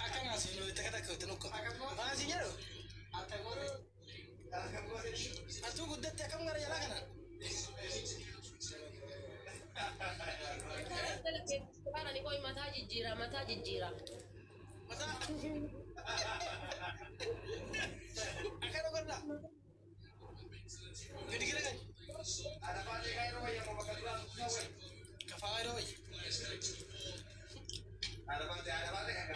Akan ngasih lu tak kau tenuk. Masih nyaro. Atu gudet ya kamu ngaraya lah kan? Sekarang ni kau mata jijira. Mata. Akan orang lah. Jadi kira kan? Ada apa sih kayak roy yang mau makan dulu? Kafai roy. Ada apa kan?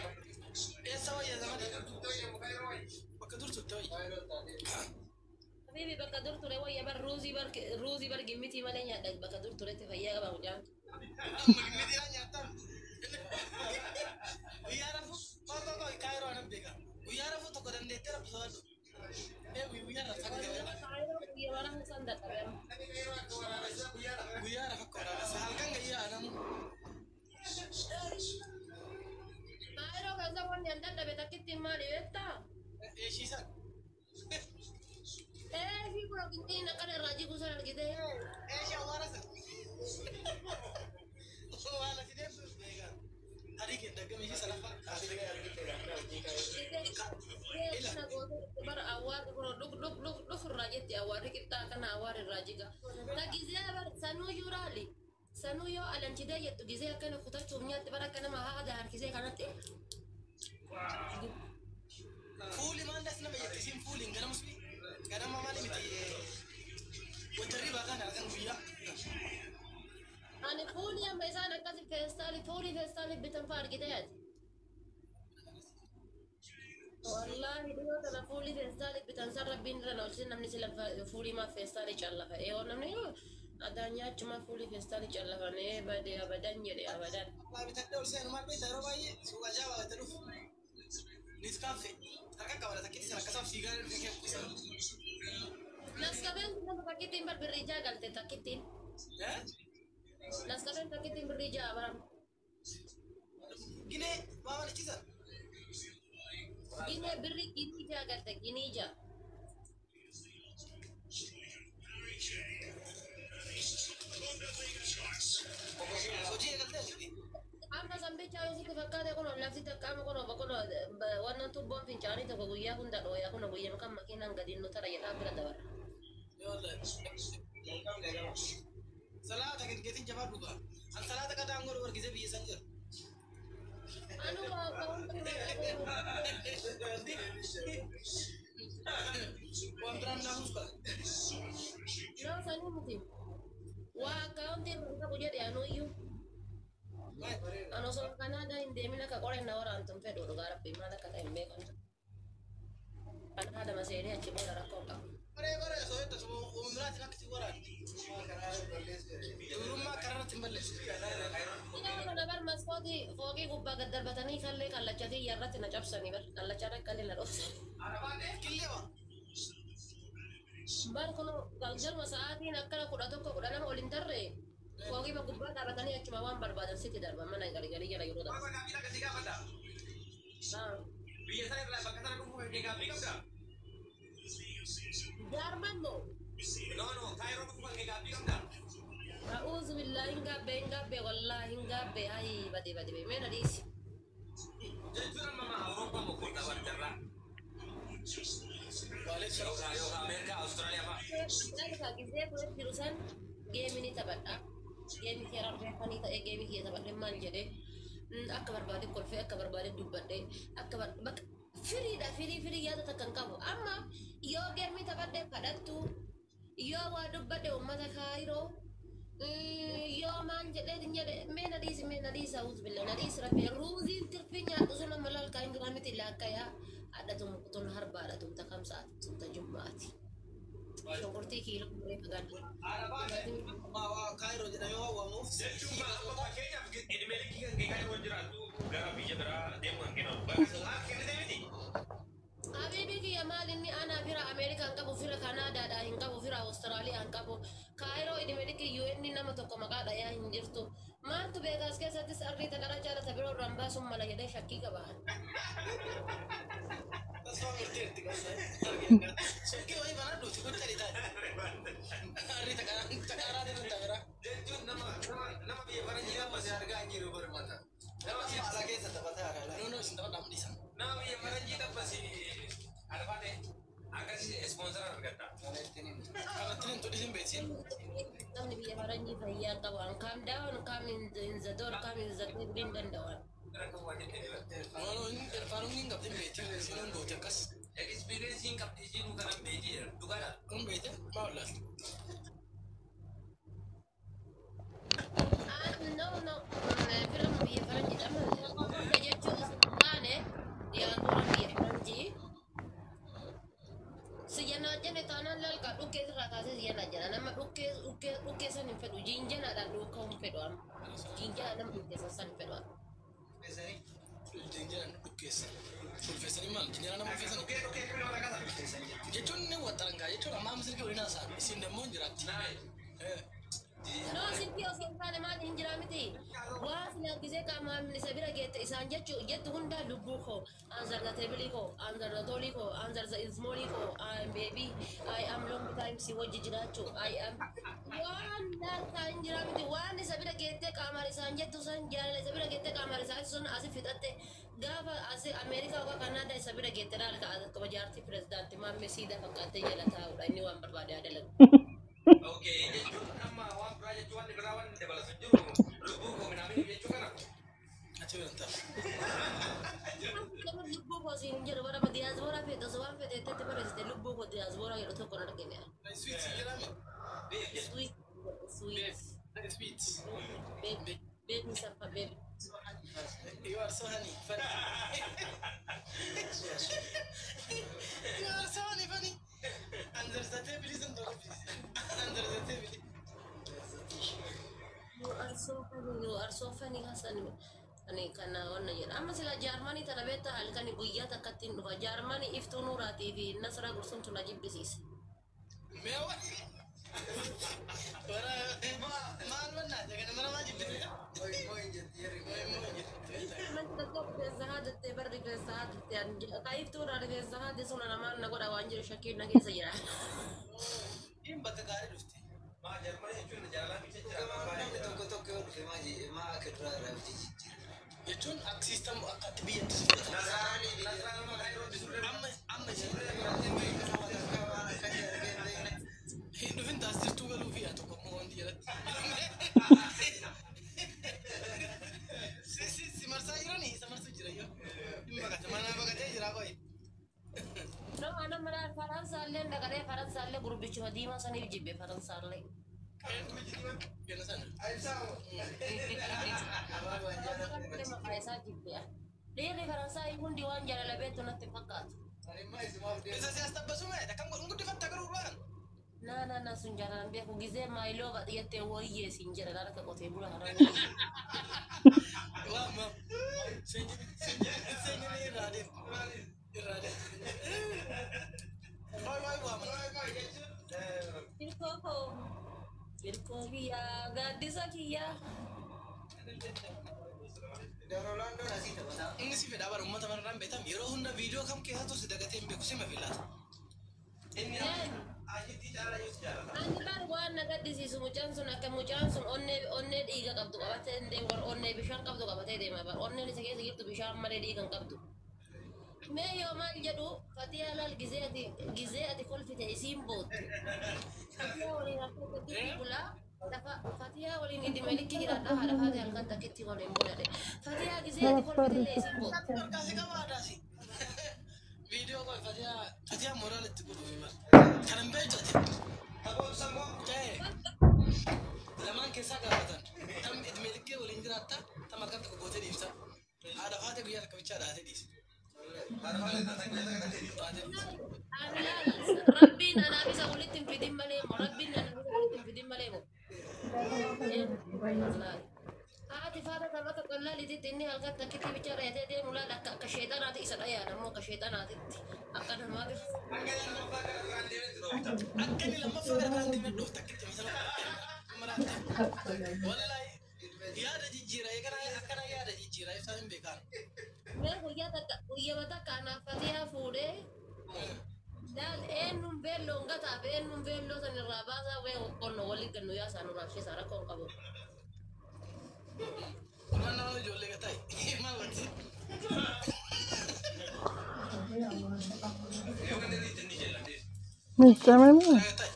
Sawa ya zaman itu yang mau kayak roy. Bakadur tuh toy. Habibi bakadur tu lewat ya bar Rozi bar gimiti malenya dak bakadur tu lete fayya ga bang Gimiti lah nyata. Uyarafu, kau kairo anak bega. Uyarafu tu kau dan deter apa soal tu? Uyara sakit ya. Ya orang sandat kan. Uyara fakor. Sahal kan gaya anam. Kairo kan zaman yang dah beta kitim mali beta. Sisa. Si kurang kinti nak ada raji kusar gitu ya. Siapa rasa? Wala si dia bega. Hari kita kami sih salah pak. Ila bar awar ko duk raji ti awar kita kan awar raji ga. Ta gize bar sanu yo alan tidaya tu gize kan khutar tumnya tibara kana ma hada har gize kana te. Fuli man das nama yatisim fuli ngana musbi. Ngana mama ni miti. Wajarriba kan akan biya. Ani fuli yang biasa nak kasih festali bitan par gidead. Wallahi dulu tanah fuli festali bitan sarap bindra na usin namni sila fuli ma festali challa fa. Orang namni adanya cuma fuli festali challa fa ne bade abadan jadi abadan. Lah bitan dah urusan rumah beda robai. Suka Jawa terus. Nescafe. Kakak kawan tak kisah kasar sigar fikir kusar. Naskaben kita pakai timbar berija gal teta kitin. Ya? Naskaben pakai timbar berija barang. Gini, bawa ni kisah. Gini beri gini ja gal teta gini ja. Soji gal teta. Amma sampai cawe sih kefakade kono lafsi takam kono bakono warna tu bom fincani to guya hunda do ya kono guya makam makinan gadin no tara ya abra dawar. Salata kan ketin jawab buka. An salata kata anggur bergize biye sanjur. Anu kawan Kontran dah muska. no sani mutim. Wa kawan tin ka buja de anu yu. Ano so Canada hindi mina ka kore na ora antum fe do gara pe mana kata imbe kan. Canada masih ini aja mera ko ka. Kore so itu semua umrat nak siwaran. Rumah karena timbalis. Ina ko na bar mas fogi gubba gaddar batani kalle kalla chati yarrat na chapsani bar kalla chara kalle la rosa. Kille wa. Bar kono galjar masaati nakala kuda tokko kuda nama olintarre. Fogi ba gubba da batani cuma wan barbadan siti darba mana gali yara yuroda. Apa nak kita kasih apa dah? Biasanya kalau bakal aku mau pergi kapi kan dah? Jarman mo. No, Cairo aku mau pergi kapi kan dah? A'udzu billahi ingabbe wallahi ingabbe ai badi be mena disi. Jujur mama Eropa mau kota warjara. Balik Australia, Amerika, Australia pak. Saya lagi saya boleh jurusan game ini tabat game kira repani ta game kira tabat man jadi akbar balik kolfe akbar balik dubade akbar bak firi ya takkan kamu amma yo game tabat de padatu yo wa dubade ummata Cairo yo man jadi mena disa uzbillah nadis rabbi ruzi terfinya usuna malal kain gramiti la kaya ada tum harba ada tum takam saat tum tajummaati Syukurti kilo mereka ganti. Bawa Cairo jadi bawa mau. Cuma apa pakainya begitu? Ini memiliki kan Cairo jerat tu. Gara bija gara dia mungkin orang. Akhirnya ini. Habibi ki yamal inni ana fira Amerika ankabu fira Canada da hinkabu fira Australia ankabu Cairo ini memiliki UN ni nama toko makada ya hinjirtu. Martu begas kesa tis arri tagara cara tabiro ramba summa la yade shakki ka bahan. Tasawur dirti kan saya. Shakki wai mana dulu cukup cari tadi. Arri tagara itu tagara. Jujur nama biaya barang ini masih harga anjir bermata. Nama lagi satu. isin beeksiin. namni biyya faranjii fayyaa qabu an calm down come in the door come in the table hin danda'an. Faaruun hin qabdin beektii isin hin goote akkas. Experience qabdi isin kanan beekti dhugaadha. Kun beekte maa ollaas. No, film biyya faranjii dhamma jechuun taane diyaaspoora biyya faranjii. Siyana jene taanaan lalqa dhukkee irraa kaasee siyana jena nama dhukkee san hin fedhu jinjanaadhaan dhukkoo hin fedhu amma jinjana nama dhukkeessan san hin fedhu amma. Jinjana dhukkeessan ulfeessanii maal jinjana nama ulfeessan jechuun ni waxarangaa jechuun amma misirkii waliin haasa'an isin demmoo hin jiraatti. No, sinti osoo taane maal hin jira miti. Waa sila gisee qaamaan isa bira geette isaan jettu hundaa lubbuu koo answer the table koo answer the tolii koo answer the small koo baby I am long time si wajji jiraachuu I am waan dalka hin jira miti waan isa bira geette qaamaan isaan jettu san jaalala isa bira geette qaamaan isaan sun asi fixatte gaafa asi Ameerikaa yookaan Kanaadaa isa bira geette dalka akkuma jaartii pirezidaantii maammee siidaa fakkaattee jala taa'udha inni waan barbaade adalagu. Oke, jechuun amma waan biraa jechuun waan biraa waan dabalatu jiru lubbuu koo minaamin jechuu kana. Achi birantaa. Nama lubbuu koo siin jedhu bara diyaaspoora fedha osoo waan fedheetti barreessite lubbuu koo diyaaspoora jedhu tokko na dhageenye. Sweet jedhame. Sweet. Sweet. Baby sapa baby. You are so honey, funny. You are so funny. Under the table isn't the under the table. You are so funny Hasan. Ani kana wanna jedha. Amma sila Jarmanii tana beektaa halkanii guyyaa takkattiin dhufa. Jarmanii iftuu nuuraatii fi Nasraa Gursumtu na jibbisiise. Meewa? Maal wannaa jagana mana maa jibbisiise? Rifeensa haadhattee kaayiftuudha rifeensa haadhi sun namaan na godha waan jiru shakkiin na keessa jira. Inni bakka gaarii dhufte. Maa Jarmanii jechuun jaalalaa fi jijjiirama baay'ee tokko yoo dhufe maa akka duraa irraa biti jijjiirama. Jechuun akka siistamu akkatti biyyatti sifata. Amma hin dhufin taasistuu galuu fi haa tokko immoo wanti jedhatti. Si marsaa jiranii isa marsu jira yoo. Bakate mana bakatee jira qoyi. No, ana mana Faransaallee dhaqee Faransaallee gurbichuma diimaa saniif jibbe Faransaallee. Kenna sana. Maqaa isaa jibbe. Dhiirri Faransaayii hundi waan jaalala beektu natti fakkaatu. Isa si as tabbasume akkam godhun guddifatta garuu waan. Na sun jalan beeku gizee maayiloo gadhi jettee wayyee siin jedha harka qotee bula haraa. Waa ma. Seenyi irraadeen. Irraadeen. Waay waa ma. Irkoo kiyyaa gaaddisa kiyyaa. Inni si fedhaa bara uummata mararraan beekam yeroo hunda viidiyoo kam keessattuu si dagatee hin beeku si mafilaata. inni ajitti jaalala yoo jaalala. Ani kan waan na gaddisiisu mucaan sun akka mucaan sun onnee dhiiga qabdu qabatee deemu onnee bishaan qabdu qabatee deema bara onneen isa keessa jirtu bishaan malee dhiiga hin qabdu. Mee yoo maal jedhu Fatiyaa laal gizee ati kolfite isiin boottu. Fatiyaa waliin akka bulaa. Fatiyaa waliin itti meelikki jiraadha haadha Fatiyaa halkan takkitti waliin bulade. Fatiyaa gizee ati kolfite isiin boottu. Video call Fatiyaa moraal itti godhuufi mala. Kanan beektate. Lamaan keessaa gaafatan. Tam itti meelikkee waliin jiraatta tam halkan tokko gootee dhiifta. Haadha Fatiyaa guyyaa takka bichaa dhaatee dhiisa. Rabbiin anaaf isa walitti hin fidin malee moo rabbiin anaaf isa walitti hin fidin malee moo. Haati faata kan akka qallaalitti inni halkan takkitti bichaa dhaatee deemu laala akka sheexanaati isa dhayaan ammoo akka sheexanaatitti akka namaa bifa. Akka inni lammaffaa gara biraan deemee dhufu takkitti misala maraatti. Wallahi yaada jijjiira akkana yaada jijjiira ibsaan hin beekan. Mee guyyaa takka anaaf Fatiyaa fuudhee daal eenyuun beelloo ngataaf eenyuun beelloo san irraa baasaa wee qonna waliin gannu yaa isaan irraa ishee isaa rakkoo hin qabu. Kumaan nama ijoollee gataa maal wanti? Mister Mami. Gataa.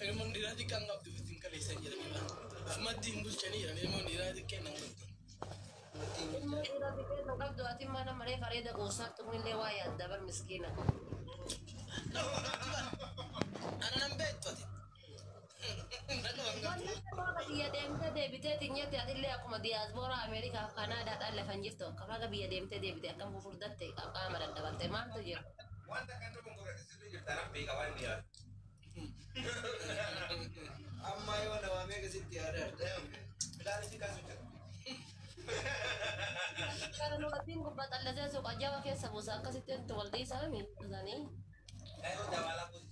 ilmoon dhiiraa xiqqaan qabdu ittiin kaleessan jedhanii maddiin bulchanii jiran ilmoon dhiiraa xiqqeen nan qabdu. Ilmoo dhiiraa xiqqeen nu qabdu ati mana maree fareeda goosaa xumillee waa yaadda bar miskiina. Ana nan beektu ati. Biyya deemtee deebitee tinyatti atillee akkuma diyaasbooraa Ameerikaa fi Kanaadaadhaan lafan jirtu akka biyya deemtee deebitee akkam fufurdatte qaama daddabalte maaltu jira? Wanta kan tokko gurgurtaa jirtan beeka waan dhiyaa. Amma yoo nama meeqa sitti yaada? Ilaalchi kan jiru. Karena nukatiin gubbaa xallasee suuqa jawa keessa buusa akkasitti itti wal dhiisaami isaanii. Ayo jawala pun.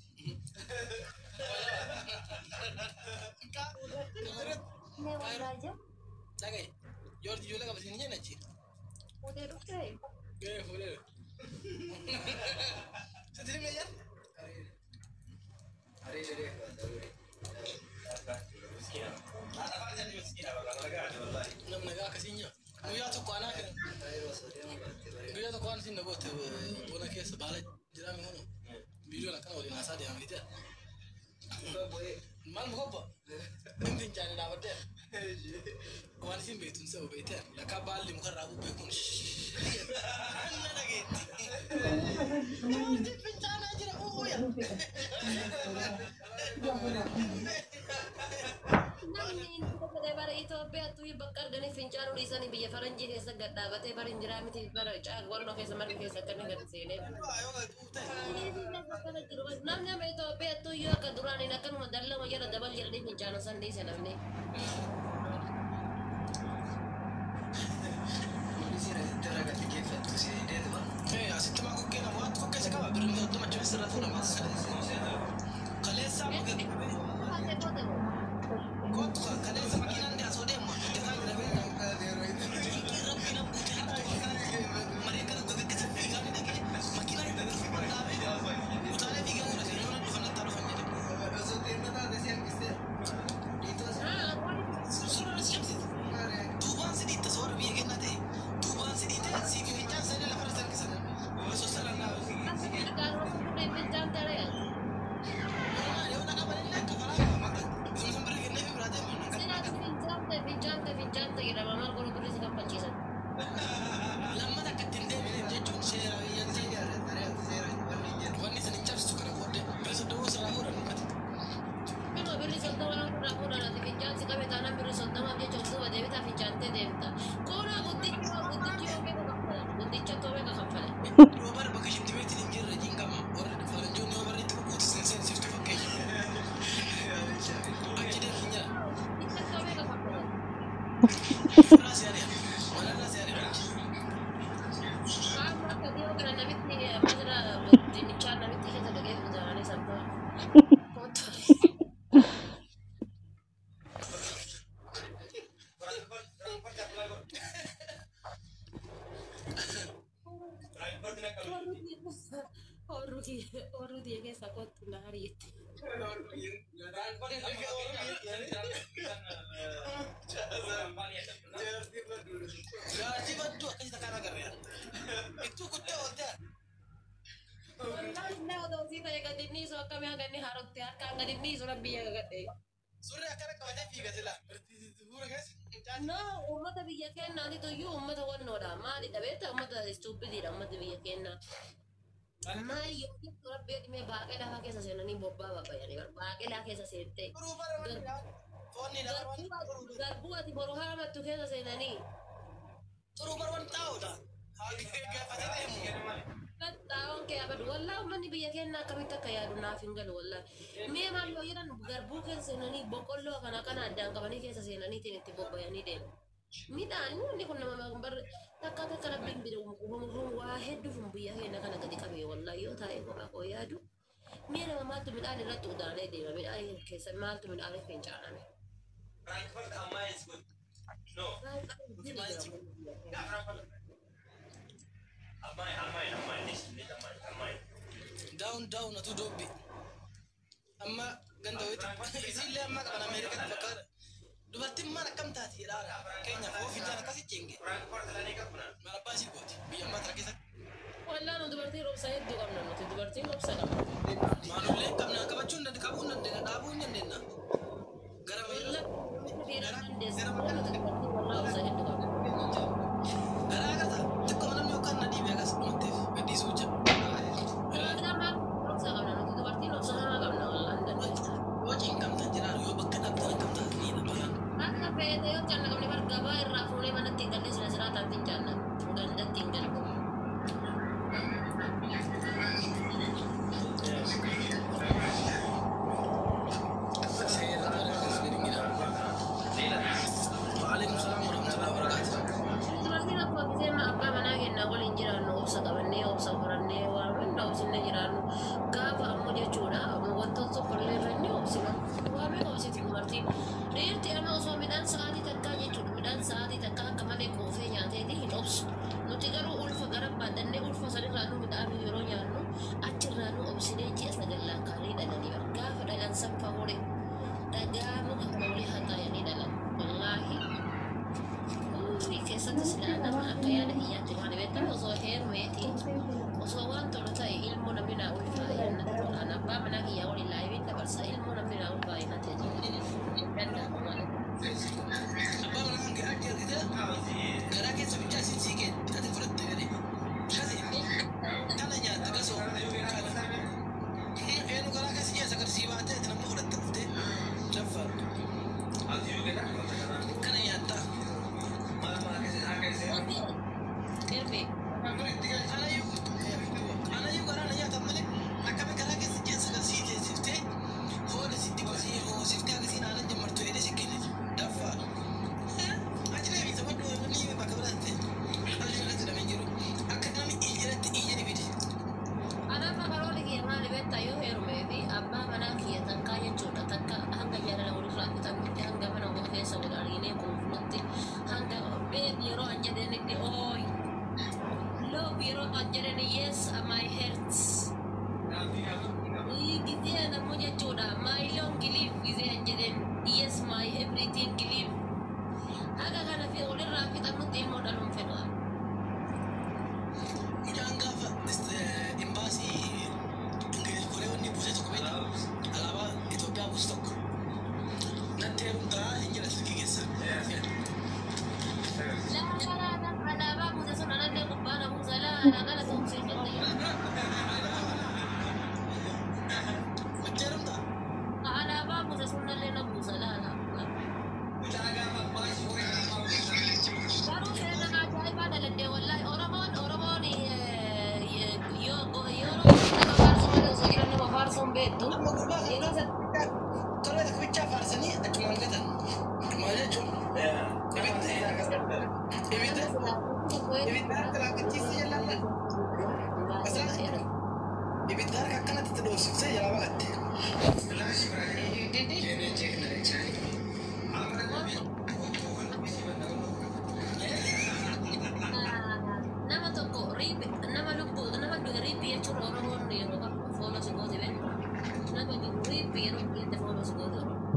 Mee waldaa aja? Dhagaye yoo ijoollee qabatanii jenna achi. Fuutee dhuftee? Fuudhee. Sitiri meeyyan? Hari dari Nam nagaa akkasiin jira. Guyyaa tokko anaa kan guyyaa tokko waan isin nagoote bona keessa baala jiraame hono biidiyoon akkana waliin haasaa deemamee jira. Maal mu koppa? Inni jaani dhaabadde. Waan isin beektuun se'u beekte lakkaa baalli mukarraa bubbee kun na dhageetti. Joorti fincaanaa jira uuya. Namni inni tokko bara Itoophiyaa tuyi bakka arganii fincaanuu dhiisanii biyya faranjii keessa gad dhaabatee bara injiraa miti bara walloo keessa margi keessa akkana gad seenee. Namni amma Itoophiyaa tuyi akka duraaniin akkanuma dallama jala dabal jedhanii fincaanuu san dhiise namni. Asitti maa kokkeena waan kokkeessa qaba birrii soddoma jira sirra tuula maas. Kaleessaa kootu kaleessa makiinaan dhiyaasoo deemu hojjetaa jira beekaa. Rabbi na buute harka maree kana gaggeessa fiigaan dhaqee makiinaan dhaabee utaalee fiigaa jira seenaa dhufan nattaa dhufan jedhe. Suuraan si cabsiti. Duubaan si dhiitta soora biyya kennaa ta'e duubaan si dhiitte si fi fincaan seenaa lafa irra sarkisan. Osoo salaan dhaabee. Yoo na qabanillee akka faraa isuma birrii kennee fi biraa deeman. Fincaante jedhama maal godhu birrii si kaffalchiisan. Lammata akka ittiin deebineef jechuun seera biyyattii wanni isin hin cabsitu kana booddee birrii soddoma sirraa fuudhan uffate. Nama birrii soddoma irraa fuudhan ati fincaansi qabe taanaan birrii soddomaaf jecha osoo deebitaa fincaantee deemta. Koonaa guddichi yoo beeku kaffala. Guddicha too beeka kaffala. Yoo bara bakka shimtimeetiin hin jirre jinkama warri faranjoonni yoo barri itti bu'uutu seensiftu fakkeenya. Achi deemu hin jira. Guddicha too beeka kaffala. Irraa si ari'a. Manarraa si ari'a. Amma akka dhiyoo kana namitti masira dinnichaa namitti keessa dhagee fuudhanii sampaa. Orang dia kayak sakot nari. Gaji bantu akan kita karang karya. Itu kuda oda. Nah, udah sih kayak gadi nih so kami agak nih harus tiar kan gadi nih so lebih agak deh. Surya akan kau ada tiga sila. Berarti itu hura guys. No, umat tapi ya kan nanti tuh you umat awan noda. Mari tapi itu umat stupid dia umat tapi ya kan. Mari yo itu lebih me bagai dah pakai sasena nih boba bapak ya nih bagai dah pakai sasente. Berubah orang. Phone ni dah. Garbu ati boruhara mat tuh kayak sasena nih. Berubah orang tahu dah. Hagi gaya pasti demo. Kan tahu kayak apa dua lah mana biaya kan kami tak kayak dulu nafinggal wala. Me mari yo iran garbu kan sasena nih bokollo kan ada angka mana kayak sasena nih tinet boba ya nih deh. Mida ini kung nama magbar nakakakarabing binung wahid dufum biya kaya nakanagadi kami wallahi yo tayo ko ako yado. Miya naman mahal tumin ali na tudane di mamin ali kaysa mahal tumin ali pinchana me. Frankfurt am Main is good. No. Am Main. Nicht am Main. Down atau dobi. Amma ganda witi. Isin le amma kan Amerika bakar. Dubartiin mana kam taati ilaala keenya ofiitaan akkasi cenge Frankfurt lani ka kuna. mala baasii gooti biyya ammaa tana keessatti Wallaan nu dubartii roobsaa hedduu qabna nuti dubartiin roobsaa qabna. maalullee qabna qabachuu hin dandeenya dhaabuu hin dandeenya keessatti silaa nama akka yaada kiyyaatti waan beekame osoo heerumeeti osoo waan tolu ta'e ilmoo namni naa ulfaa'e natti tolaan abbaa manaa kiyyaa waliin laayibiin dabarsa ilmoo namni naa ulfaa'e natti danda'amu malee. Abbaa mana kan garaa keessa bichaa isin siikee ati fudhatte gadi. Kana nyaata gasoo eenyu garaa keessa nyaata agarsiis baatee ati nama fudhatte dhuftee lafa. Kana nyaata. Kirbi. Anayyuu garaa na nyaata malee akkami garaa keessa nyaata agarsiis teessiftee hoola sitti gosii hoosiftee agarsiis naalan jammartuu edee si kennite. Lafa. Achilee biisa madduu ni bakka biraatti. Achilee namni jiru akka namni ijjiratti ijjini fide. Anaaf baroota kiyya maali beektaa yoo heerumee fi abbaa manaa kiyya takkaa jechuudha takka hanga jaalala walirraa bitamutti hanga mana keessa wal arginee kunuunsutti hanga yeroo an jedhanitti ooyi loob yeroo an jedhani yes my hurts gisee namu jechuudha my long live gisee an jedhan yes my everything live haga kana fi walirraa bitamutti ilmoo dhaluun fedha. Mucaan gaafa imbaasii Ingiliz Koreewwan buusee tokko beektaa alaabaa Itoophiyaa buusu tokko natti heerumtaa hin jira silkii keessa. Alaabaa buuse sun alallee gubbaa na buusa gala ta'umsee jette. Wajji heerumtaa? Alaabaa buuse sun allee na buusa laala. Garuu seenaa ajaa'ibaa dalagdee wallaahi Oromoon nama faarsuun beektu. Amma gurbaa torbeeta kubichaa faarsanii achumaan gatan. Maal jechuun? Ibidda harka laaqachiisee jallaan ibidda harka akkanatti itti dhoofsifsee jalaa baqatte. Nama tokko nama lubbuu nama riipi jechuun Oromoon yeroo fooloo si goote beeku. Nama riipi yeroo itti fooloo si goote Oromoo.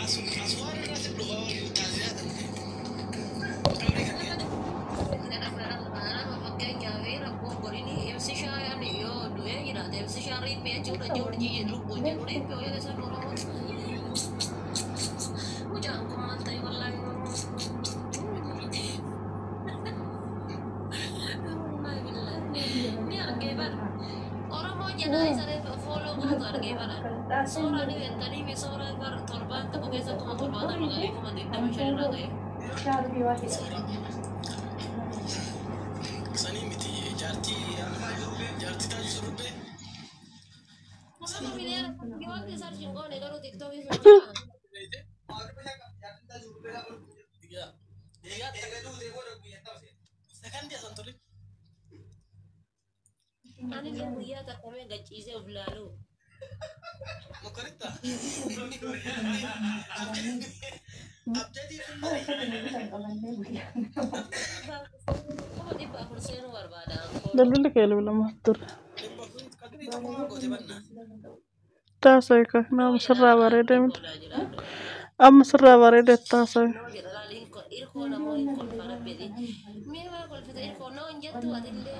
Asuwaan irratti dhufaa waliin taasisaa nama fakkeenyaaf rakkoo godhini ibsi shaayaan yoo du'ee jiraate ibsi shaa riipi jechuudha joorjii lubbuu jedhu riipi hojjete san Oromoo. Mucaan kun maal ta'e wallaahi ni argee bara Oromoo jedhaa isa fooloo gootu argee bara suuraa ni beektanii fi suuraa bara torbaan tokko keessa kuma torbaatama ga'ee kuma 25 irraa ga'e. sanii miti jaartii taasisu rubbee. Sama miliyoona yoo akka sarchiin goone garuu tiktookii sun Sekandii asan ture. ani illee guyyaa takkamee gachiisee of laaluu. Mokorita. Abjadii Kuma 400 seenuu barbaada. Dalbilli kee lama ture. kadri tokko goote banna. Taasisa kan nama sirraa bareedee miti. Amma sirraa bareedee taasisa. Irkoo namoonni kolfana fedhi. Mee waan kolfite irkoo noon jettu atillee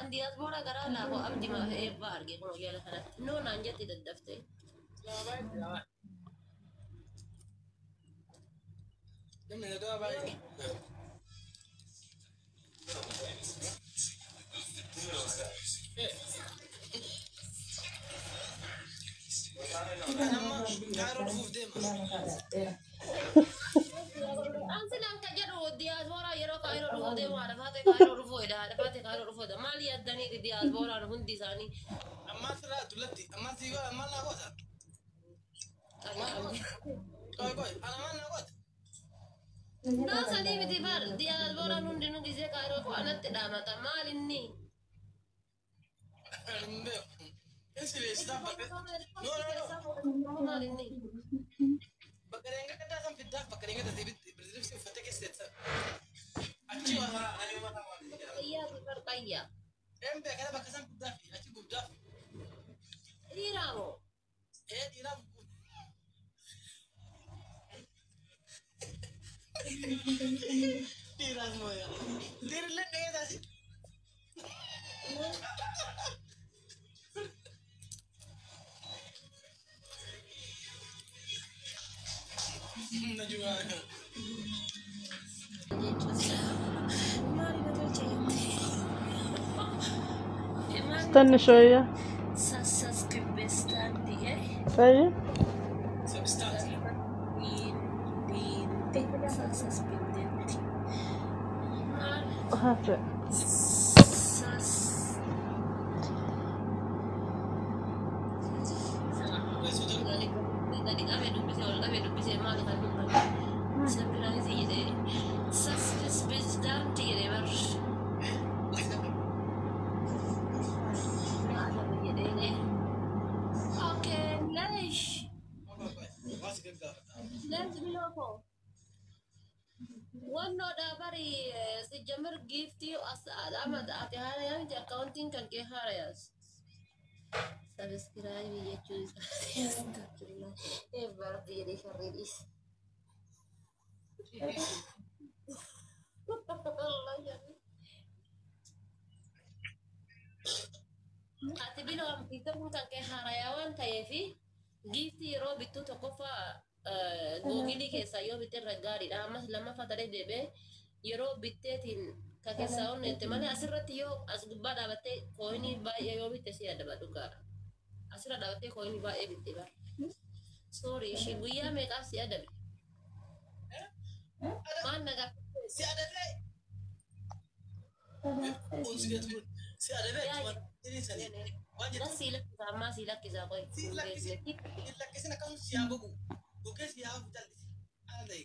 andiyaas boora garaa laafoo abdii maa eebbaa arge kun jala kanatti noon aan jetti daddaftee. Namni nagaa baay'ee. Nama kaaroo dhufuuf deema. Ansilaan ka jedhu diyaasboora yeroo kaayiroo dhufuu deemu haadha faate kaayiroo dhufuudha haadha faate kaayiroo dhufuudha maal yaaddanii diyaasbooraan hundi isaanii. Ammaa sirraa dullatti ammaa si goota ammaa naa goota. Qoy ana maal naa goota. Naa sadii miti bar diyaasbooraan hundi nu gisee kaayiroo qo'anatti dhaamata maal inni. Esi beeksisaa bakka. Maal inni. Bakka deengaa gaddaa san fiddaaf bakka deengaa tasee birzilibsi uffattee keessatti. Achi waa ani mana waan. Xayyaa fi barqayyaa. Embe kana bakka san fiddaaf achi guddaaf. Dhiiraa moo? Dhiiraaf Najua. استنى شوية. طيب Substance. هات Wano dabari sejamar gift you as alamat ati hara yang di accounting kan ke hara ya. Subscribe ya cuy. Berarti jadi syariis. Ati bilang itu bukan ke harayawan tayefi gift yero bitu tokofa gogili keessa yoo bitte irra gaariidha ammas lammaffaa ta'ee deebee yeroo bitteetiin ka keessaa onneette malee asirratti yoo as gubbaa dhaabattee kooyinii baay'ee yoo bitte si adaba dhugaadha asirra dhaabattee kooyinii baay'ee bitte bara soorii ishii guyyaa meeqaaf si adabe maal nagaa Si adabe. Si adabe. Ini sani. Wajib. na sii lakkisaa ammaa sii lakkisaa qoy Lakkisina kan siyaa gogu. Gogee siyaa jal'isi. Alay.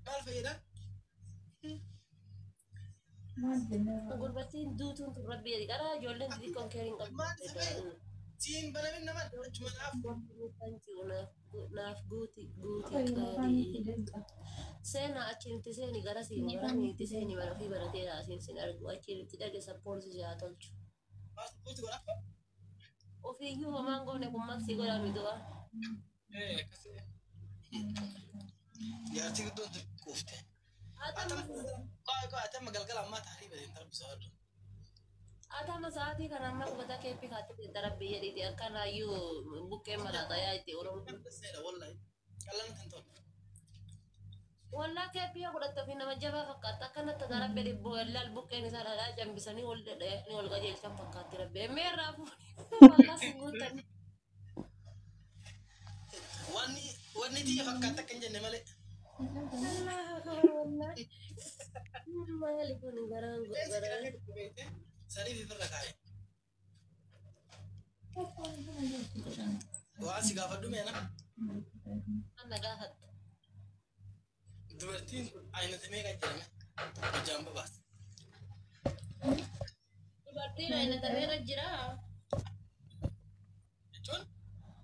Maal fayyada? gurbattiin duutuun tun rabbi jedhi qaraa ijoolleen xixiqqoon keeriin qabdu Siin banamin nama cumaaf. naaf guuti qaadii seenaa achiin itti seeni gara siin baranii itti seeni bara ofii baratee raasiin sin argu achiin itti dhageessa poolisii jaa tolchu Paaspoortii godhaa. ofiiyyuu homaan goone kun maksii godhaa miidhuwa Akkasii. Jaartii gidduun kuufte. Atama galgala ammaa taa'anii badeen tarbisaa addu. atama sa'aatii kana amma qubata keeppi kaatti darabbii jedhiiti akkanaayyuu buqqeen malaaxayaa itti oromoo Seera wallahi. Qallan kan ta'u. wallaa keeppii godhatte ofii nama jabaa fakkaata akkanatti darabbee dhibboo laal buqqeen isaa dhadhaa jambisanii ol dhedhanii ol qajeelchan fakkaatti rabbee meerraa fuudhee wallaa si guutanii Wanni tiyya fakkaata akka hin jenne malee. maali kun garaan Sanii fi firra kaa'e. Waan si gaafadhu meena. anna gaafatta Dubartiin aynata meeqa jedhame? Hojjaan babaas. dubartiin aynata meeqa jiraa Jechuun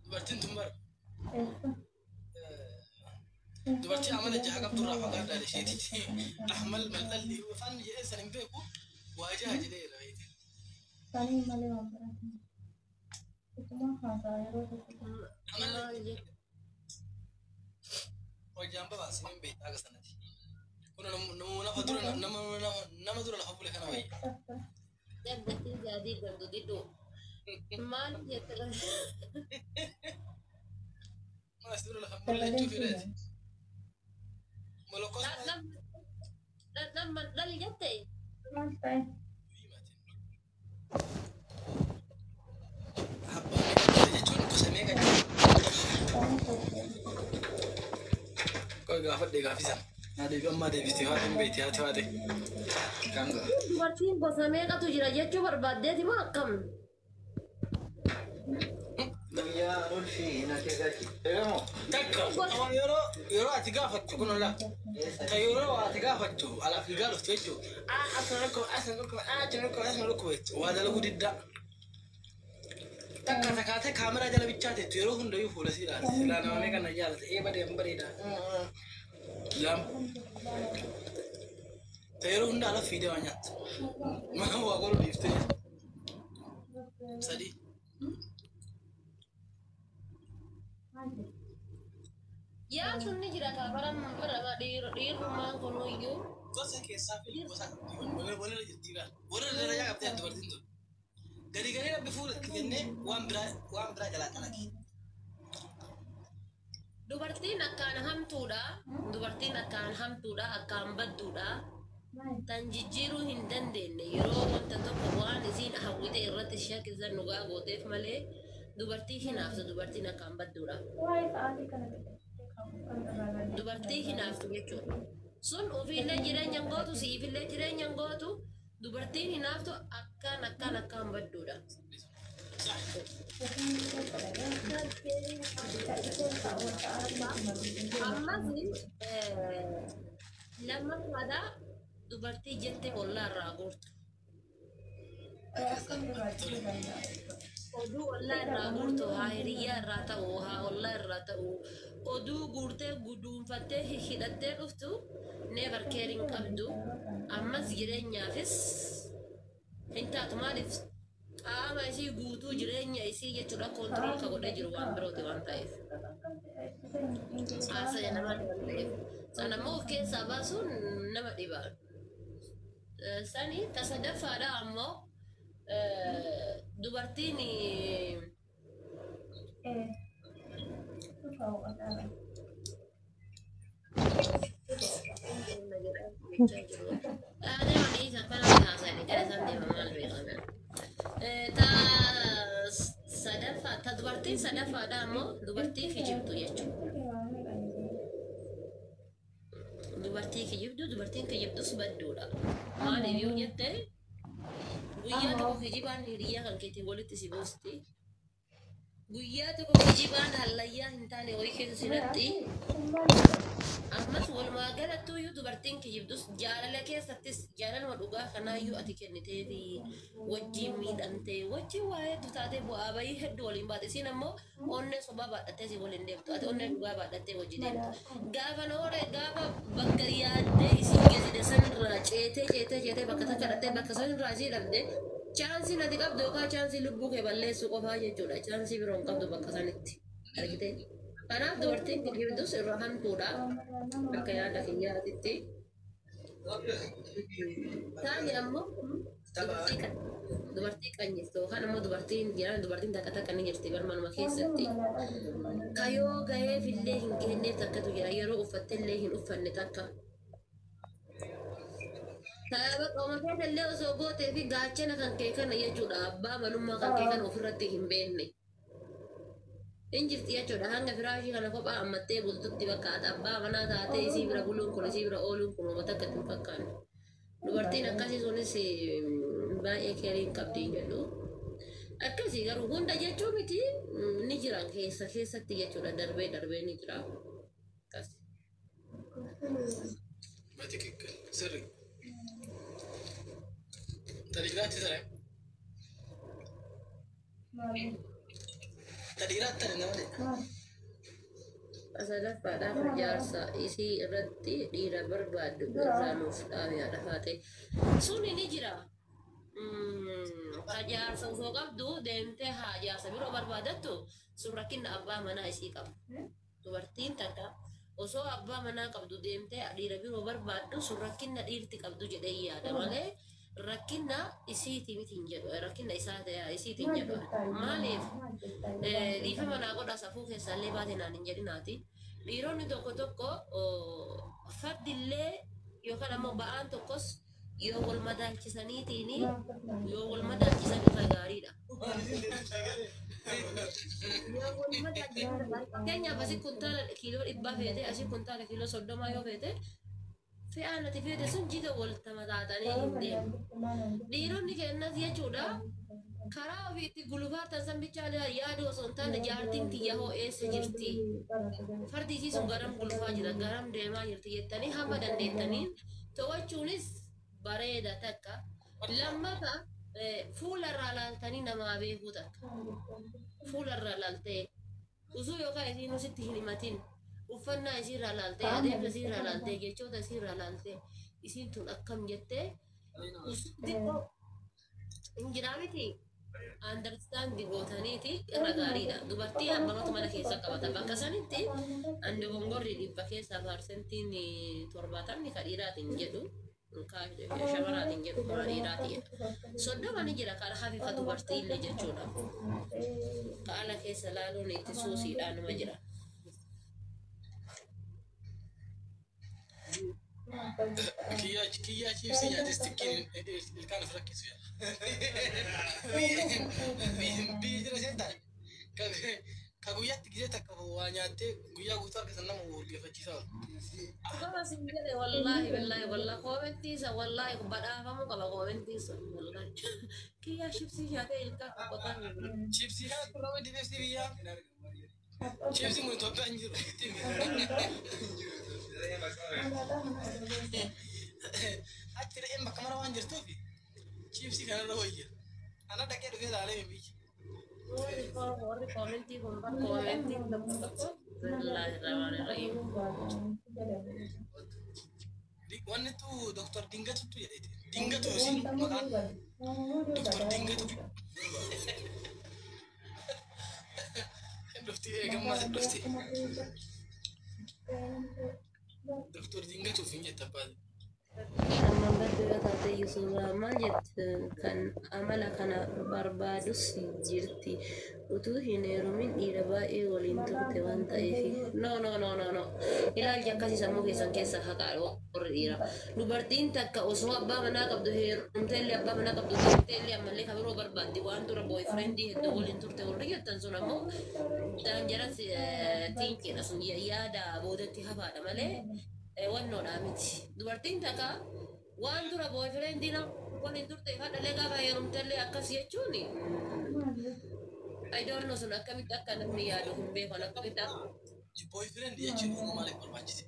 dubartiin tun bara. Dubartii amala jaha qabdurraa fagaadhaa isheetiiti. Ahmal mal'alli afaan jedhee san hin beeku waa jaha jedhee irra beekte. Hojjaan babaas hin beektaa akka sanatti. Kun nama dura lafa bule kana wayii. jaddatiin jaadii gardu didduu maal jette Mas dura lafa bule jechuu fedheeti. Molokos dal jette jechuun gosa meeqa jedhama? Qoy gaafadhee gaafisan. Naa deebi ammaa deebistee haati hin beekte haati haate. Kan ga'a. dubartiin gosa meeqatu jira jechuu barbaaddeeti moo akkam Takka yeroo ati gaafattu kun ola. Yeroo ati gaafattu alaaf ilgaa dhuftu jechuudha. Asna rakkoo waa dalaguu diddaa. Takka takaatee kaameraa jala bichaa teettu yeroo hundayyuu fuula sii ilaali. Silaa nama meeqa na jaalata. Badeem bareeda. Laam. Yeroo hunda alaaf fiidee waa nyaattu. Mana waa godhu dhiiftee. Sadii. yaa sunni jira kaabaran barama dhiirrumaan kunuyyuu Gosa keessaa fi gosa walirra jirti ilaali. Walirra darayaa qabdee dubartiin tun. Gadi gadi rabbi fuula jennee waan biraa jalaa qalaqe. Dubartiin akkaan hamtuudha. Dubartiin akkaan hamtuudha. Akkaan badduudha. Tan jijjiiruu hin dandeenye yeroo wanta tokko waan isiin hawwite irratti shakkisan dhugaa gooteef malee dubartii hinaaftu dubartiin akkaan badduudha. Dubartii hinaaftu jechuudha. Sun ofiillee jireenya hin gootu siifillee jireenya hin gootu dubartiin hinaaftu akkaan badduudha. Ammas lammaffadha dubartii jettee ollaa irraa guurtu. Oduu ollaa irraa guurtu haa hiriyyaa irraa ta'u haa ollaa irraa ta'u oduu guurtee guduunfattee hidhattee dhuftu never caring qabdu. Ammas jireenyaafis hin taatu maaliif qaama isii guutuu jireenya isii jechuudha koontirool ka godhee jiru waan birooti waan ta'eef. Haasa'e nama waan ta'eef. Sanammoo of keessaa baasuun nama dhiba. Sani tasadaffaadha ammoo dubartiin dubartiin sadaffaadha ammoo dubartii kijibdu jechuudha. Dubartiin kijibdus badduudha. Maaliif yoo jette guyyaa tokko kijibaan hiriyaa kan keetiin walitti si buusti. Guyyaa tokko kijibaan hallayyaa hin taane wayii keessa si naqxi. Ammas walumaa galattuyyuu dubartiin kijibdus jaalala keessattis jaalaluma dhugaa kanaayyuu ati kenniteefi wajjin miidhamtee wajjin waa'ee taatee bu'aa bahii hedduu waliin baate. Isin ammoo onnee sobaa baadhattee si waliin deemtu. Ati onnee dhugaa baadhattee wajjin deemtu. Gaafa noore gaafa bakka yaaddee isin geessite sanirraa ceetee bakka takka dhattee bakka sanirraa isii dhabde chaansii nati qabdu yookaan chaansii lubbuu kee balleessuu qofaa jechuudha. Chaansii biroon qabdu bakka sanitti argitee. Kanaaf dubartiin kijibdus irraa hamtuudha. Akka yaada kiyyaatitti. Taani ammoo dubartii qanyiftu yookaan ammoo dubartiin takka ni jirti barmanuma keessatti. Kayoo gaheef illee hin geenneef takkatu jira yeroo uffatte illee hin uffanne takka. Sababa qooma keessa illee osoo gootee fi gaachana kan kee kana jechuudha abbaa manummaa kan kee kana ofirratti hin beekne. Injirti jechuudha hanga firaashii kana kophaa ammattee bultutti fakkaata abbaa manaa taatee isii bira buluun kun isii bira ooluun kun uummata akka hin fakkaanne. Dubartiin akkasii sunis baay'ee keeriin qabdiin jedhu. Akkasii garuu hunda jechuu miti ni jiran keessatti jechuudha darbee ni jira. በትክክል ስሪ ተዲራት ተራ ተዲራት ተራ ነው Sadaffaadhaaf jaarsa isii irratti dhiira barbaaddu irraa nuuf dhaabiyaadha haate. Suni ni jira. Jaarsa osoo qabdu deemtee haa jaarsa biroo barbaadattu sun rakkina abbaa manaa isii qabu. Dubartiin takka osoo abbaa manaa qabdu deemtee dhiira biroo barbaaddu sun rakkina dhiirti qabdu jedhee yaada malee rakkina isiitii miti hin jedhu rakkina isiitii hin jedhu maaliif dhiifa manaa godha safuu keessaallee baate naan hin jedhinaati dhiironni tokko fardillee yookaan ammoo ba'aan tokkos yoo wal madaalchisaniitiin yoo wal madaalchisan irra gaariidha. Fakkeenyaaf asii kuntaala kiiloo 100 feete asii kuntaala kiiloo 30 yoo feete fe'aan ati feete sun jika walta mataatanii hin deemu. Dhiironni kennas jechuudha karaa ofiitti gulufaatan san bichaa yaadu osoo hin taane jaartiin tiyya hoo eessa jirti. Fardi isii sun garam gulufaa jira garam deemaa jirti jettanii hamma dandeettaniin to'achuunis bareeda takka. Lammata fuularraa laaltanii namaa beekuu takka. Fuularraa laaltee usuu yookaan isiin usitti hin himatin. Uffannaa isiirraa laaltee adeemsa isiirraa laaltee jechoota isiirraa laaltee isiin tun akkam jettee xiqqoo hin jiraa miti andarstaandi gootaniiti irra gaariidha. Dubartii hammanoota mana keessa qabata bakka sanitti andi gongorri 100 keessaa parsentiin 70 ka dhiiraatiin jedhu shamarraatiin jedhu kan dhiiraati jedhu 30 ni jira karaa hafifa dubartii illee jechuudha. Kaala keessa laaluun itti suusiidhaan nama jira. Kiyya chiipsi nyaatis tikkiin ilkaan of rakkisu yaa. Biyyi jira seentaa ka guyyaatti gisee takka waa nyaattee guyyaa guutuu harka san nama urgeeffachiisaa oolu. Kama singile wallahi billahi wallahi koomentiisa wallahi badhaafamu qaba koomentiisa wallahi. Kiyya shibsi nyaatee ilkaan qotaan Chiipsii kana turame dibeefsi biyyaa. Chiipsii mun Itoophiyaa hin jiru. Achi re'een bakka mara waan jirtuufi chiipsii kanarra wayya. Ana dhaqee dhufee ilaalee biyyi. warri komentii kun bar komentii tokko tokko bismillahirrahmanirrahim. Wanni tu Dr. Dingatutu jedhete. Dingatu isin maqaan Dr. Dingatu. Dhufti eegammaa dhufti. Dr. Dingatu fin jetta baadhi. Amma badduu taate Yusufa maal jette kan amala kana barbaadus jirti utuu hin heerumin dhiira baay'ee waliin turte waan ta'eef no ilaalchi akkasii sammuu keessan keessa haqaadha warri dhiira dubartiin takka osoo abbaa manaa qabdu heerumteellee abbaa manaa qabdu heerumteellee ammallee kan biroo barbaaddi waan dura booyfirendii hedduu waliin turte warri jettan sun ammoo daanjaras tiinkeedha sun yaada boodatti hafaadha malee wannoodhaa miti. Dubartiin takka waan dura booyfireendiina waliin turte haadhalee gaafa heerumtellee akkas jechuun I don't know sun akkamitti akka namni yaadu hin beekan akkamitti Boyfriend jechuun maaliif barbaachise?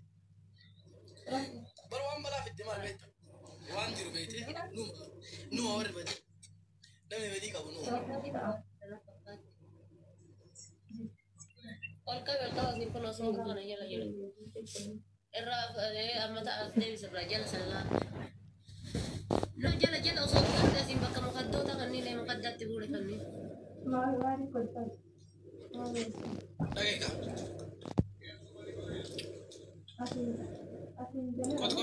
Bara waan balaa fidde maal beekta? Waan jiru beekte numa warri bade. Namni badii qabu numa. ol qabe asiin kun osoo kana jala jala. Irraa amma ta'a deebisa irraa jala sallaa. No jala osoo kan asiin bakka mukaddoota kanneen mukaddaatti fuule kanneen. Dhageeka. Kot.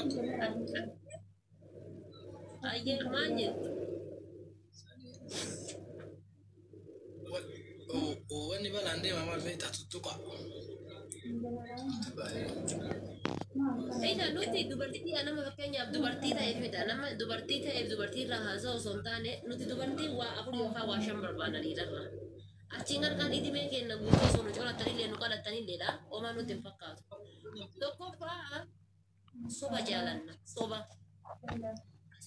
Ayyee maal jettu? Wanni balaan deema maal beektaa tuttuqa. Egaa nuti dubartii nama fakkeenyaaf dubartii ta'eef miti nama dubartii ta'eef dubartii irraa haasa'u osoo hin taane nuti dubartii waa afur yookaan waa shan barbaadaniidha. Achiin harkaan dhidhimee kenna guutuu osoo nu colatanillee nu qalatanilleedha. Homaa nuti hin fakkaatu. Tokkoffaa soba jaalanna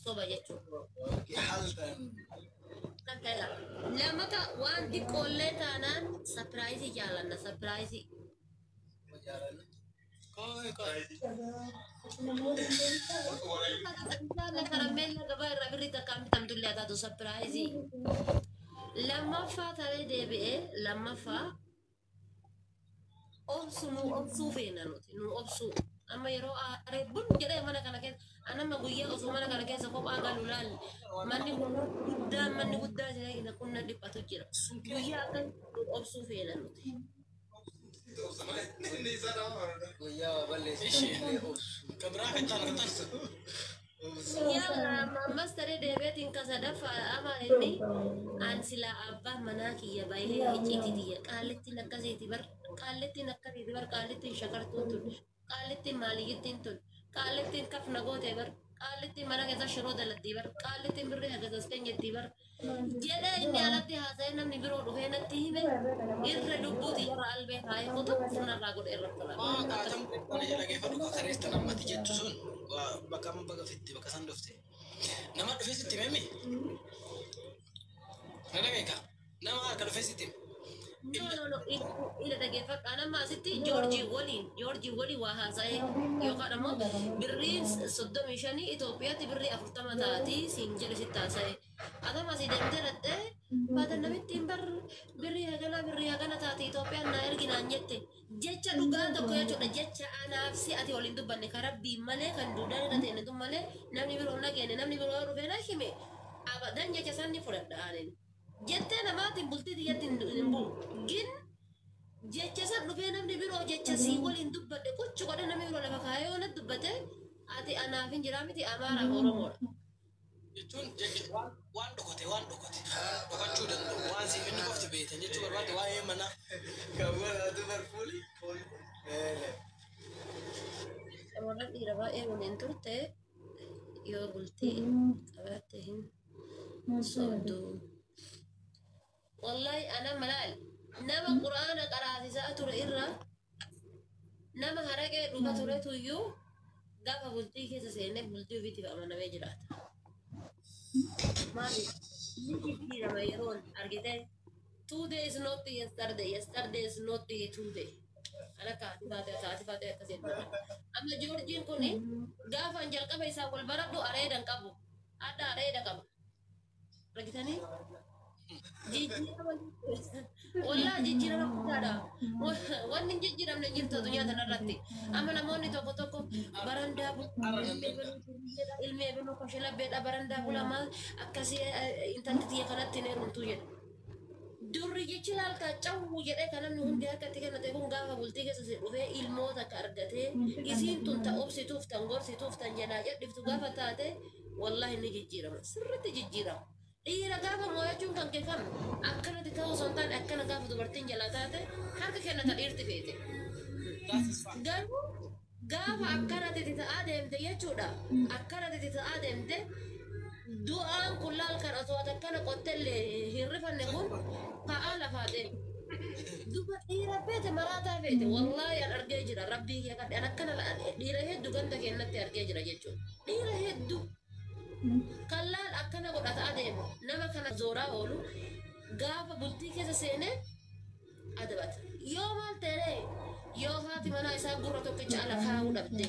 soba jechuudha. Lamata waan xiqqoollee taanaan sapiraayizii jaalanna sapiraayizii. Karamella gabaa irraa birrii takkaan bitamtullee taatu sapiraayizii. Lammaffaa ta'ee deebi'ee lammaffaa obsuu feena nuti nu obsuu. Amma yeroo reebbuun jedhee mana kana keessa anama guyyaa osoo mana kana keessa kophaa galu laal manni guddaa jireenya qonna dhiphatu jira. Guyyaa akka obsuu feena nuti. Guyyaa balleessee Kabraa kan taanu. Yaa ammas taree deebiitiin kasadafa ama inni an sila abbaa manaa kiyya baay'ee icciitiyya qaalittiin akkasiiti bar qaalittiin shakartuun tun qaalittiin maaliyyittiin tun qaalittiin kafna goote bar qaalittiin mana keessa shiroo dalattii bar qaalittiin birrii hagasas keenyatti bar jedhee inni alatti haasa'ee namni biroo dhufee natti hime irra dubbuuti yeroo albee kaayee kutu funarraa godhe irra fura. Kaatam dhageeffadhu kakareesta namatti jettu sun bakka amma baga fitti bakka san dhufte. Nama dhufee sitti himemi? Nana beeka. Nama harka dhufee sitti hime. No, ila dhaggeeffadhu anamma asitti Joorjii waliin waa haasa'ee yookaan ammoo birrii 35 Itoophiyaatti birrii 40 taatii siin jedhe sitti haasa'e. Atama asii deemtee dhattee baata namittiin birrii hagana taati Itoophiyaan naa erginaan jette jecha dhugaa tokko jechuudha jecha anaaf si ati waliin dubbanne karabbii malee kan duudhaan irra ta'e tun malee namni biroo nageenne namni biroo dhufee na hime abadan jecha sanni fudhadha aaneen. Jettee namaatiin bultii xiyyatti hin bulu. Gin jecha san dhufee namni biroo jecha sii waliin dubbadhe kuchu godhe namni biroo lafa kaayee waan dubbate ati anaaf hin jiraa miti Amaaraaf Oromoodha. Jechuun waan dhokote dhokachuu danda'u waan siif inni qofti beektan jechuu barbaade waa'ee manaa. Kabuun atu barfuuli. Shamarran dhiira baay'ee baay'ee waliin turte yoo bultii qabaatte hin sobdu. Wallahi ana malaal nama quraana qaraasisaa ture irra nama haraqee dhuga turetu iyyuu gaafa bultii keessa seenee bultii ofiitiif amanamee jiraata. Maali? Ni jijjiirama yeroon argite. Today is not yesterday. Yesterday is not today. Ana taati baate akkasii jedhama. Amma Joorjiin kun gaafa jalqaba isaa wal baradhu areedan qabu. Adda areeda qaba. Argitanii? Jijjiirama walaa jijjiirama guddaadha. Wanni hin jijjiiramne hin jirtu addunyaa kanarratti. Amma namoonni tokko tokko barandaa ilmee binuu koshalabbeedha barandaa bulamaa akkasii intalli xiyya kanatti hin heerumtuu jedhu. Durri jechi laalkaa cawwu jedhee kan namni hundi harkatti kennate kun gaafa bultii keessa dhufee ilmoota akka argatee isiin tun ta obsituuf tan gorsituuf tan jalaa jedhiftu gaafa taate wallahi ni jijjiirama sirriitti jijjiirama. Dhiira gaafa moo'achuun kan keekamu akkanatti ta'uu osoo hin taane akkana gaafa dubartiin jalaa taate harka kennata dhiirti feete. Garuu gaafa akkanatti ta'aa deemte jechuudha. Akkanatti ta'aa deemte du'aan kun laal kan osoo akkana qottellee hin rifanne kun ta'aa lafaa deemu. Duba dhiira feete maraataa feete wallahi an argee jira rabbii kee kadhe an akkana dhiira hedduu ganda kennatti argee jira jechuudha. Dhiira hedduu. Kallaan akkana godhataa deemu nama kana zooraa oolu gaafa bultii keessa seenee adabata. Yoo maal ta'e yoo haati manaa isaa gurra tokkicha ala kaa'uu dhabde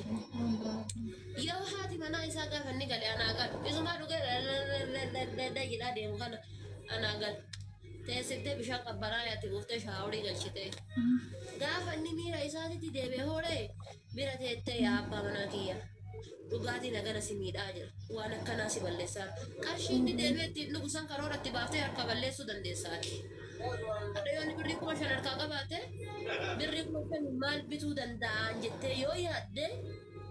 yoo haati manaa isaa gaafa inni galee anaa galu isumaa dhugee jedhaa deemu kana anaa galu teessiftee bishaan qabbanaa yaatti buuftee shaaworii galchitee gaafa inni miira isaatitti deebi'ee hooree bira teettee yaa abbaa manaa kiyya. Dhugaatiin agana si miidhaa jira waan akkanaa si balleessaa qarshii inni deemee ittiin dhugusan karooratti baaftee harka balleessuu dandeessaati. Adda yoonni birrii 5,000 harkaa qabaate birrii 5,000 maal bituu danda'an jettee yoo yaadde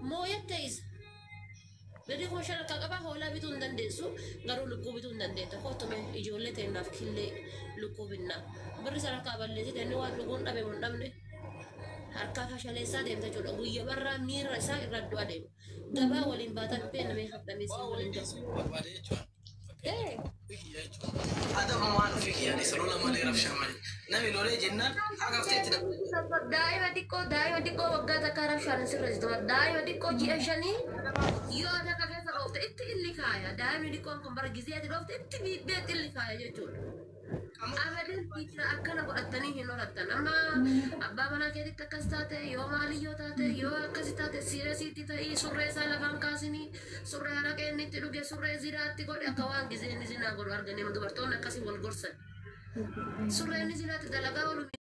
mooyattee isa. Birrii 5,000 harkaa qabaa hoolaa bituu hin dandeessu garuu lukkuu bituu hin dandeetta. Kottume ijoollee teennaaf killee lukkuu binnaa. Birri sana harkaa balleessite inni waan dhuguun dhabe mun dhabne. Harkaa fashaleessaa deemta jechuudha. Guyyaa barraa miira isaa irra du'a deemu. Gabaa waliin baatan peenamee haqameessi waliin gahu. Adam waan ofii kiyyaan isa lola malee rabshaa malee. Nami lolee jennaan haga hafteetti dha. Daa'ima xiqqoo waggaa takka rabshaan sirra jirtu. Daa'ima xiqqoo ji'a shanii yoo takka keessa dhoofte itti illi kaaya. Daa'imni xiqqoon kun bara gizee ati dhoofte itti biibbeetti illi kaaya jechuudha. Abadan fiitira akkana godhatanii hin horattan. Amma abbaa manaa keetitti akkas taate yoo maaliyyoo taate yoo akkasi taate siiresiitti ta'ii surree isaa lafaan kaasinii surree haraqee inni itti dhuge surree ziraatti godhe akka waan gizeen zinaa godhu arganii dubartoonni akkasii wal gorsan. Surreen zinaatti dalagaa oolu.